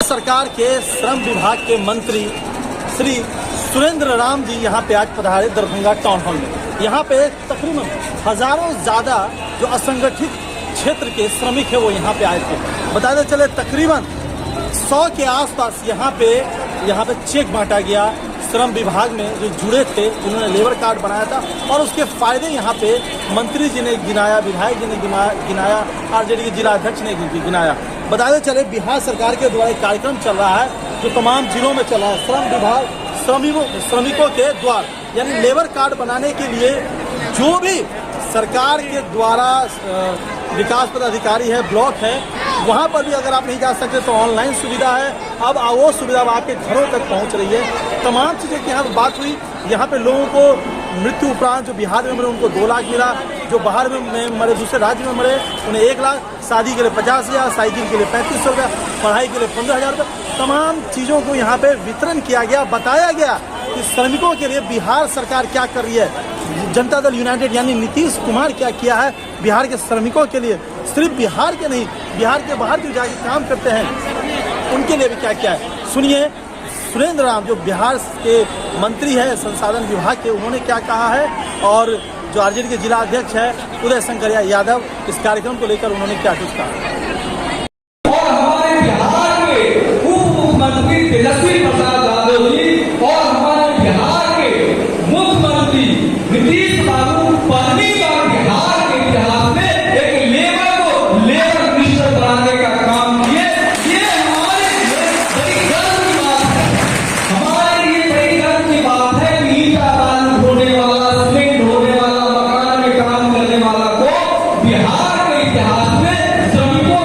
सरकार के श्रम विभाग के मंत्री श्री सुरेंद्र राम जी यहाँ पे आज पधारे दरभंगा टाउन हॉल में। यहाँ पे तकरीबन हजारों ज़्यादा जो असंगठित क्षेत्र के श्रमिक है वो यहाँ पे आए थे। बताते चले तकरीबन 100 के आसपास यहाँ पे चेक बांटा गया श्रम विभाग में जो जुड़े थे, जिन्होंने लेबर कार्ड बनाया था, और उसके फायदे यहाँ पे मंत्री जी ने गिनाया, विधायक जी ने गिनाया, आरजेडी के जिला अध्यक्ष ने गिनाया। बताते चले बिहार सरकार के द्वारा एक कार्यक्रम चल रहा है जो तमाम जिलों में चल रहा है। श्रम विभाग श्रमिकों के द्वारा यानी लेबर कार्ड बनाने के लिए जो भी सरकार के द्वारा विकास पदाधिकारी है, ब्लॉक है, वहाँ पर भी अगर आप नहीं जा सकते तो ऑनलाइन सुविधा है। अब वो सुविधा आपके घरों तक पहुँच रही है। तमाम चीज़ों की यहाँ पर बात हुई। यहाँ पे लोगों को मृत्यु उपरांत जो बिहार में मरे उनको 2 लाख मिला, जो बाहर में मरे दूसरे राज्य में मरे उन्हें 1 लाख, शादी के लिए 50,000, साइकिल के लिए 3500 रुपया, पढ़ाई के लिए 15,000 रुपये, तमाम चीज़ों को यहाँ पे वितरण किया गया। बताया गया कि श्रमिकों के लिए बिहार सरकार क्या कर रही है, जनता दल यूनाइटेड यानी नीतीश कुमार क्या किया है बिहार के श्रमिकों के लिए। सिर्फ बिहार के नहीं, बिहार के बाहर जो जाके काम करते हैं उनके लिए भी क्या किया है। सुनिए सुरेंद्र राम जो बिहार के मंत्री है संसाधन विभाग के, उन्होंने क्या कहा है, और जो आरजेडी के जिला अध्यक्ष है उदय शंकर यादव इस कार्यक्रम को लेकर उन्होंने क्या कुछ कहा। और हमारे बिहार के उप मुख्यमंत्री तेजस्वी प्रसाद यादव जी और हमारे बिहार के मुख्यमंत्री नीतीश बाबू पहली बार बिहार के इतिहास में एक लेबर को लेबर मिनिस्टर बनाने का काम किए। ये हमारे लिए बड़ी गर्व की बात है। हमारे लिए बड़ी गर्व की बात है कि ईटा बालू ढोने वाला, सीमेंट ढोने वाला, मकान में काम करने वाला को बिहार के इतिहास में श्रमिकों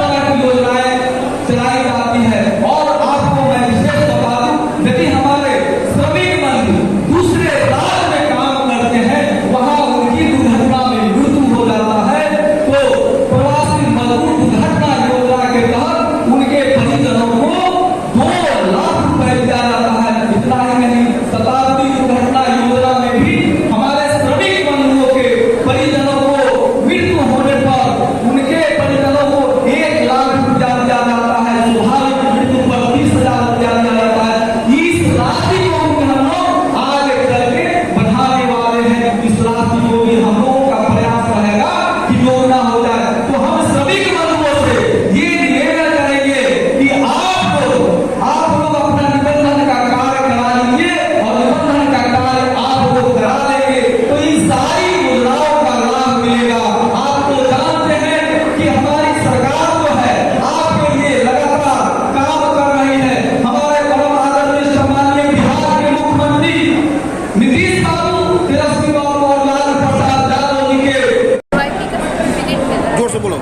तरह की योजनाएं चलाई जाती है। और आपको मैं विशेष बता दूं, यदि हमारे श्रमिक बंधु दूसरे राज्य में काम करते हैं, वहां उनकी दुर्घटना में मृत्यु हो जाता है, तो प्रवासी मजदूर दुर्घटना योजना के तहत उनके परिजनों को 2 लाख रुपए दिया जाता है। इतना ही नहीं, शताब्दी दुर्घटना योजना में भी हमारे श्रमिक बंधुओं के परिजनों को मृत्यु होने पर उनके परिजनों को 1 लाख रुपया दिया जाता है। स्वाभाविक मृत्यु पर 30,000 रुपया दिया जाता है। इस राशि को भी हम लोग आगे चल के बढ़ाने वाले हैं। इस राशि को भी हम लोगों का प्रयास रहेगा कि योजना हो जाए। तो हम श्रमिक बंधुओं से ये निवेदन करेंगे कि आप लोग अपना निबंधन का कार्य करा लीजिए, और निबंधन का कार्य आप लोग करा लेंगे तो इन सारी योजनाओं का लाभ मिलेगा। आप तो जानते हैं कि हमारी सरकार जो है आपके लिए लगातार काम कर रही है। हमारे परम आदरणीय सम्माननीय बिहार के मुख्यमंत्री नीतीश बाबू, तेजस्वी बाबू और लालू प्रसाद यादव जी के केवाईपी का सर्टिफिकेट मिला है। जोर से बोलो।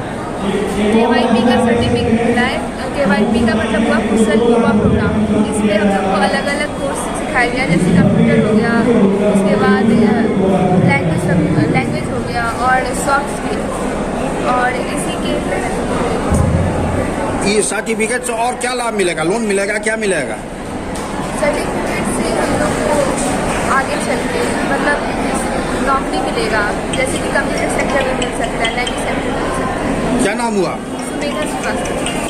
केवाईपी का सर्टिफिकेट मिला है। केवाईपी का मतलब हुआ कुशल युवा प्रोग्राम। इसमें हम लोग को अलग अलग कोर्स सिखाया गया, जैसे कंप्यूटर हो गया, उसके बाद लैंग्वेज हो गया और सॉफ्ट स्किल। और इसी के ये सर्टिफिकेट से और क्या लाभ मिलेगा? लोन मिलेगा, क्या मिलेगा? सर्टिफिकेट से हम लोग को आगे चल के मतलब नौकरी मिलेगा, जैसे कि कंप्यूटर सेक्टर में मिल सकता है, लैंग्वेज सेक्टर में मिल सकता है। क्या नाम हुआ? सुमेधा श्रीवास्तव।